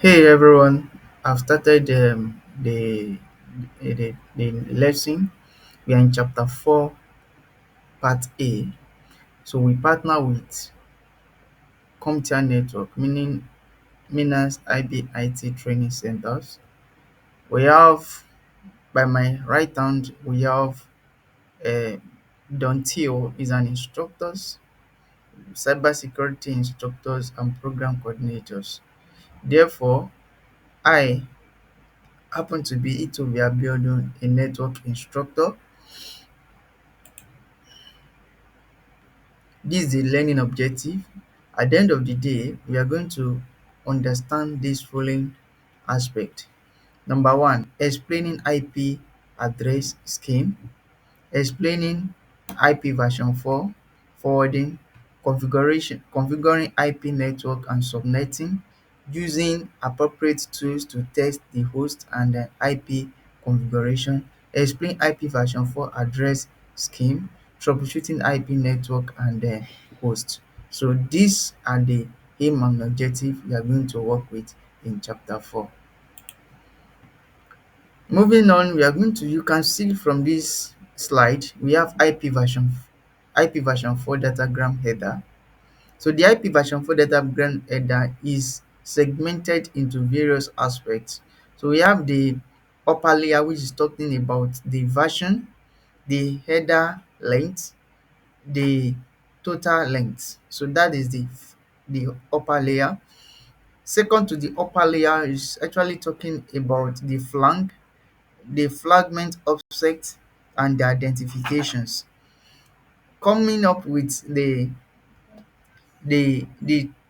Hey everyone, I've started the lesson. We are in chapter 4, part A. So we partner with Computer Network, meaning minaz-abi IT training centers. We have, by my right hand, we have uh, Don Teo is an instructors, cybersecurity instructors, and program coordinators. Therefore, I happen to be Itobi Abiodun, a network instructor. This is the learning objective. At the end of the day, we are going to understand this following aspect. Number one, explaining IP address scheme, explaining IP version 4, forwarding, configuring IP network and subnetting, using appropriate tools to test the host and the IP configuration, explain IP version 4 address scheme, troubleshooting IP network and the host. So these are the aim and objective we are going to work with in chapter 4. Moving on, we are going to you can see from this slide we have IP version 4 datagram header. So the IP version 4 datagram header is segmented into various aspects. So we have the upper layer, which is talking about the version, the header length, the total length. So that is the upper layer. Second to the upper layer is actually talking about the fragment offset and the identifications. Coming up with the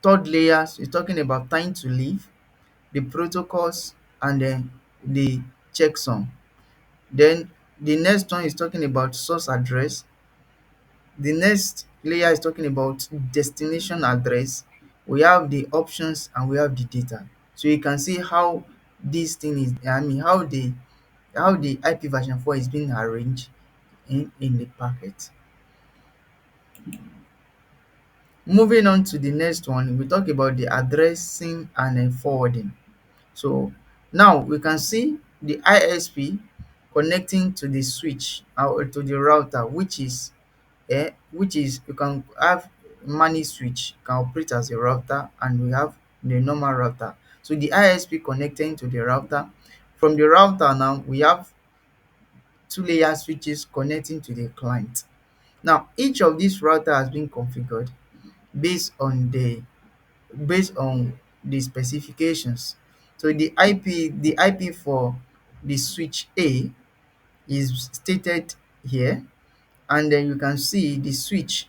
third layer is talking about time to live, the protocols, and then the checksum. Then the next one is talking about source address. The next layer is talking about destination address. We have the options and we have the data. So you can see how this thing is, how the IP version 4 is being arranged in the packet. Moving on to the next one, we talk about the addressing and forwarding. So now we can see the ISP connecting to the switch or to the router, which is you can have managed switch can operate as a router, and we have the normal router. So the ISP connecting to the router. From the router now we have two layer switches connecting to the client. Now each of these router has been configured based on the based on the specifications. So the IP for the switch A is stated here, and then you can see the switch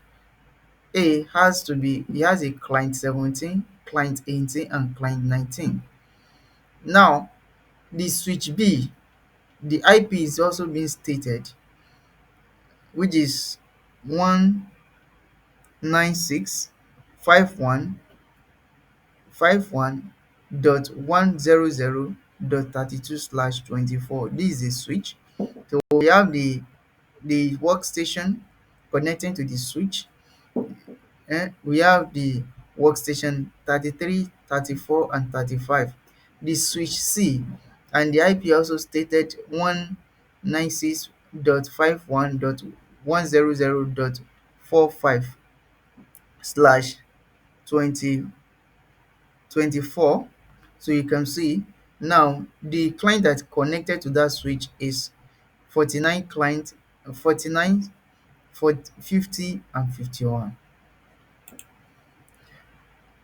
A has a client 17, client 18, and client 19. Now the switch B, the IP is also being stated, which is 196.51.100.32/24. This is a switch. So we have the workstation connecting to the switch. We have the workstation 33, 34, and 35. The switch C, and the IP also stated 196.51.100.45 slash 2024. So you can see now the client that connected to that switch is 49 client, 49, 50, and 51.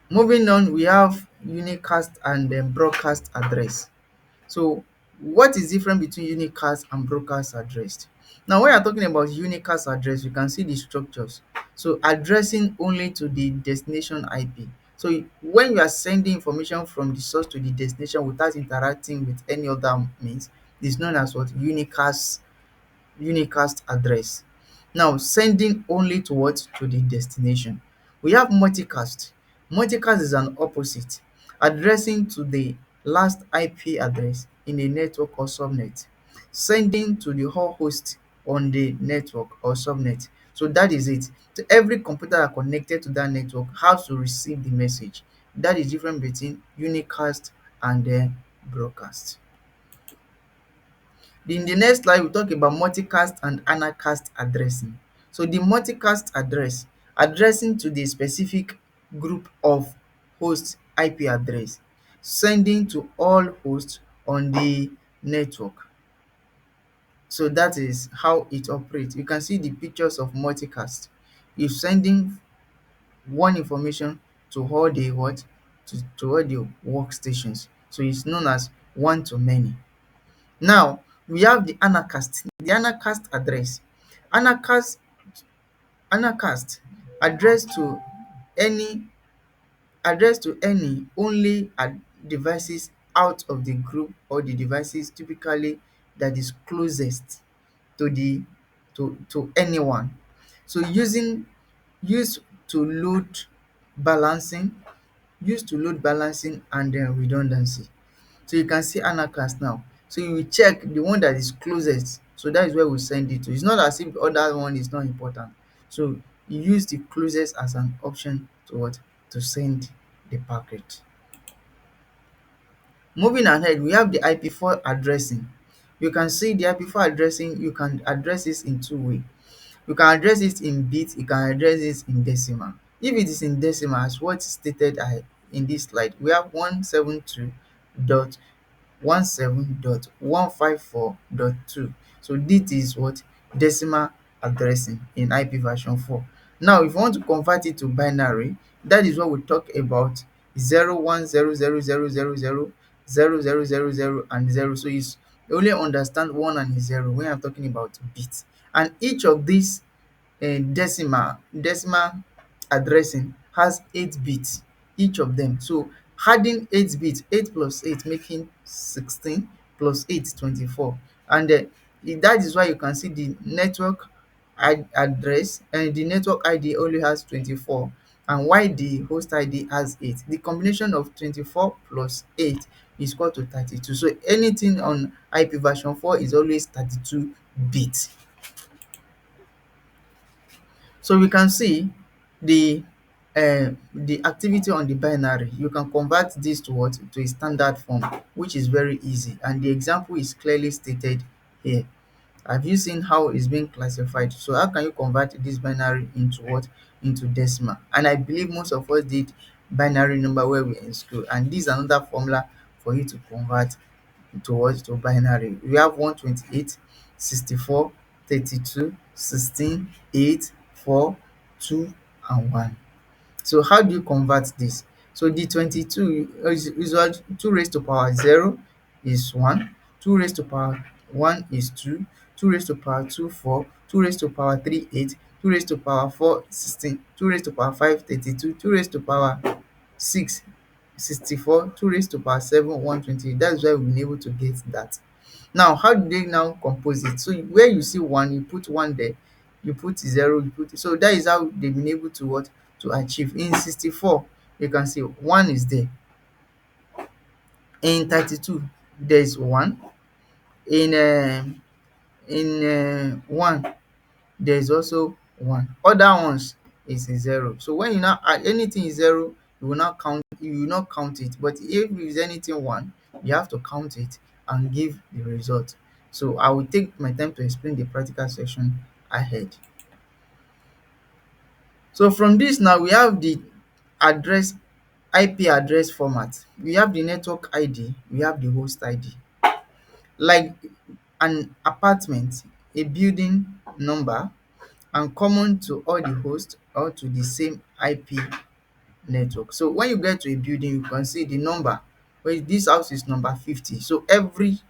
Moving on, we have unicast and broadcast address. So what is different between unicast and broadcast address? Now when you're talking about unicast address, you can see the structures. So addressing only to the destination IP. So when you are sending information from the source to the destination without interacting with any other means, is known as what? Unicast address. Now sending only to what? To the destination. We have multicast. Multicast is an opposite, addressing to the last IP address in a network or subnet, sending to the whole host on the network or subnet. So that is it. So every computer that connected to that network has to receive the message. That is different between unicast and then broadcast. In the next slide, we talk about multicast and anacast addressing. So the multicast address, addressing to the specific group of host IP address, sending to all hosts on the network. So that is how it operates. You can see the pictures of multicast. If sending one information to all the what? To all the workstations. So it's known as one to many. Now we have the anacast. The anacast address. Anacast anacast address to any only devices out of the group, or the devices typically that is closest to the to anyone. So used to load balancing, and redundancy. So you can see anacast now. So you will check the one that is closest. So that is where we send it to. It's not as if the other one is not important. So you use the closest as an option to what? To send the packet. Moving ahead, we have the IP4 addressing. You can see the IP4 addressing, you can address this in two ways. You can address it in bit, you can address it in decimal. If it is in decimal, as what is stated in this slide, we have 172.17.154.2. So this is what? Decimal addressing in IP version 4. Now if you want to convert it to binary, that is what we talk about: 010000000000 and 0. So you only understand 1 and 0 when I'm talking about bits. And each of these decimal addressing has 8 bits, each of them. So adding 8 bits, 8 plus 8 making 16, plus 8 24. And that is why you can see the network address, and the network ID only has 24, and why the host ID has 8. The combination of 24 plus 8 is equal to 32. So anything on IP version 4 is always 32 bits. So we can see the activity on the binary. You can convert this to what? To a standard form, which is very easy, and the example is clearly stated here. Have you seen how it's being classified? So how can you convert this binary into what? Into decimal. And I believe most of us did binary number where we were in school, and this is another formula for you to convert towards to binary. We have 128, 64, 32, 16, 8, 4, 2, and 1. So how do you convert this? So the 22 is what? 2 raised to power 0 is 1, 2 raised to power 1 is 2, 2 raised to power 2 4, 2 raised to power 3 8, 2 raised to power 4 16, 2 raised to power 5 32, 2 raised to power 6 64, 2 raised to power 7 120. That's why we've been able to get that. Now how do they now compose it? So where you see 1, you put 1 there, you put 0, you put, so that is how they've been able to what? To achieve. In 64, you can see 1 is there. In 32, there is 1. In 1, there is also 1. Other ones is 0. So when you now add anything is 0, you will not count it. But if it is anything 1, you have to count it and give the result. So I will take my time to explain the practical section ahead. So from this now, we have the address IP address format. We have the network ID, we have the host ID. Like an apartment, a building number, and common to all the hosts or to the same IP network. So when you get to a building, you can see the number. Well, this house is number 50. So every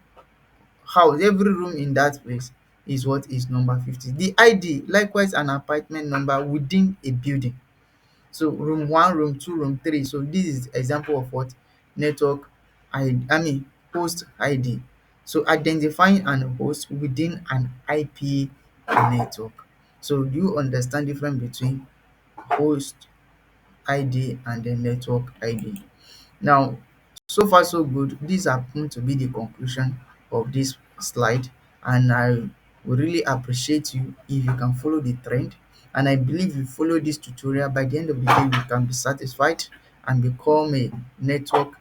house, every room in that place is what? Is number 50. The ID, likewise an apartment number within a building. So room 1, room 2, room 3. So this is example of what? Network host ID. So identifying an host within an IP network. So do you understand the difference between host ID and the network ID? Now, so far so good. These are going to be the conclusion of this slide, and I would really appreciate you if you can follow the trend. And I believe if you follow this tutorial, by the end of the day, you can be satisfied and become a network